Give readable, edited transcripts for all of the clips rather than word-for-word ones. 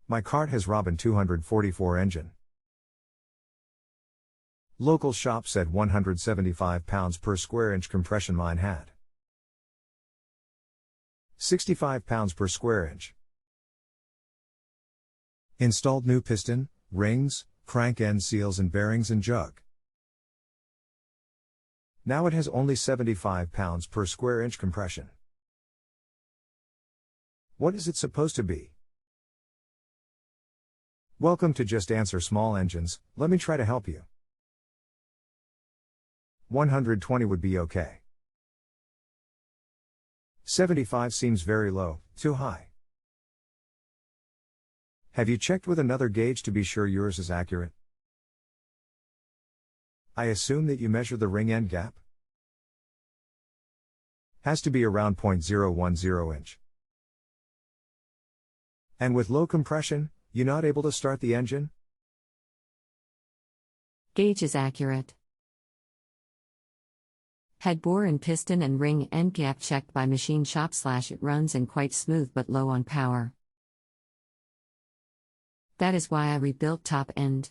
My cart has Robin 244 engine. Local shop said 175 pounds per square inch compression, mine had 65 pounds per square inch. Installed new piston, rings, crank end seals and bearings and jug. Now it has only 75 pounds per square inch compression. What is it supposed to be? Welcome to Just Answer Small Engines, let me try to help you. 120 would be okay. 75 seems very low, too high. Have you checked with another gauge to be sure yours is accurate? I assume that you measure the ring end gap? Has to be around 0.010 inch. And with low compression, you not able to start the engine? Gauge is accurate. Had bore and piston and ring end gap checked by machine shop / it runs and quite smooth but low on power. That is why I rebuilt top end.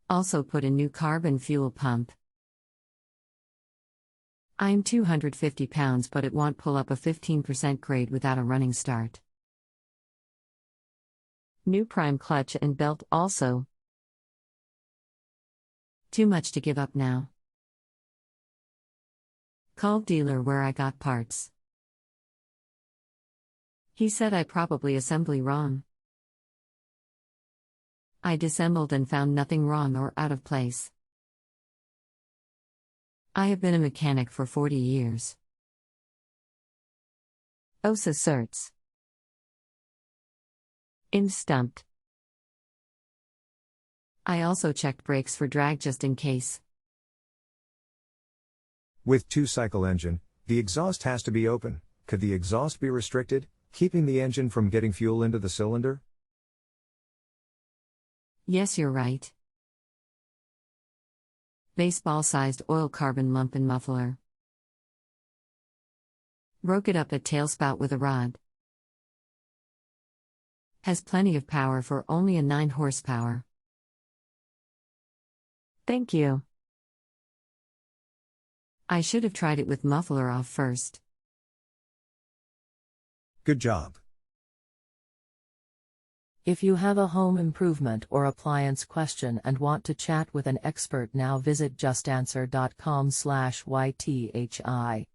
Also put a new carbon fuel pump. I am 250 pounds but it won't pull up a 15% grade without a running start. New prime clutch and belt also. Too much to give up now. Called dealer where I got parts. He said I probably assembly wrong. I disassembled and found nothing wrong or out of place. I have been a mechanic for 40 years. OSA certs. In stumped. I also checked brakes for drag just in case. With two-cycle engine, the exhaust has to be open. Could the exhaust be restricted, keeping the engine from getting fuel into the cylinder? Yes, you're right. Baseball-sized oil carbon lump in muffler. Broke it up at tailspout with a rod. Has plenty of power for only a 9 horsepower. Thank you. I should have tried it with muffler off first. Good job. If you have a home improvement or appliance question and want to chat with an expert now, visit JustAnswer.com/YTHI.